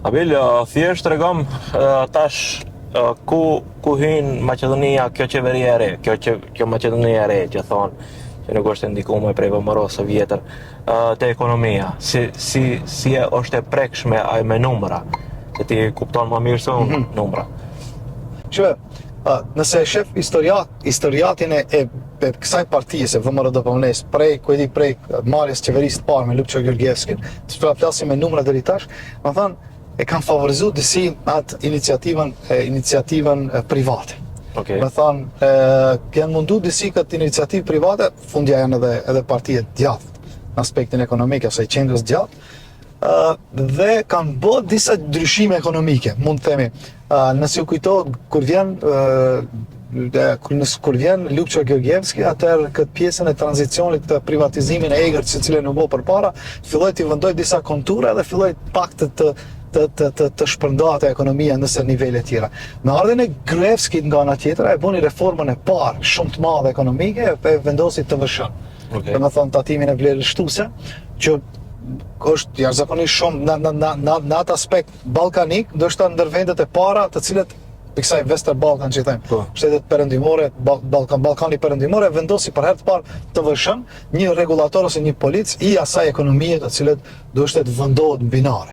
Abil, thjesht tregom tash ku hyn Maqedonia, kjo qeveri e re, kjo Maqedonia e re që thonë që nuk është ndikuar prej vëmëros së vjetër te ekonomia. Si është e prekshme ai me numra, se ti kupton më mirë se unë numra. Nëse e shef historiatin e kësaj partije se VMRO-DPUNES prej marrjes qeverisë të parë me Lukço Georgievskin, të flasim me numra deri tash, më thënë e kanë favorizuar disi atë iniciativën private. Okay. Me thënë kanë mundu disi këtë iniciativë private, fundja janë edhe partije djathtë në aspektin ekonomik ose qendrës djathtë, dhe kanë bërë disa ndryshime ekonomike, mund të themi. Nëse u kujto kur vjen Lukço Georgievski, atëherë këtë pjesën e tranzicionit të privatizimin e egërt që cilën u bë përpara, filloi të vendoj disa kontura dhe filloi pak të shpërndate ekonomia nëse nivele tjera. Me ardhen e Gruevskit nga ana tjetër, e bëni reformën e parë shumë të madhe ekonomike e vendosi TVSH-n. Okay. Do të thonë tatimin e vlerës shtuese, që është jashtëzakonisht shumë në atë aspekt ballkanik, ndoshta ndër vendet e para të cilët kësaj Western Balkan që i thëmë, shtetet perëndimore, Ballkani perëndimore, vendosi për herë të parë TVSH-n, një regulator ose një polic i asaj ekonomie të cilët do të vendohet binare.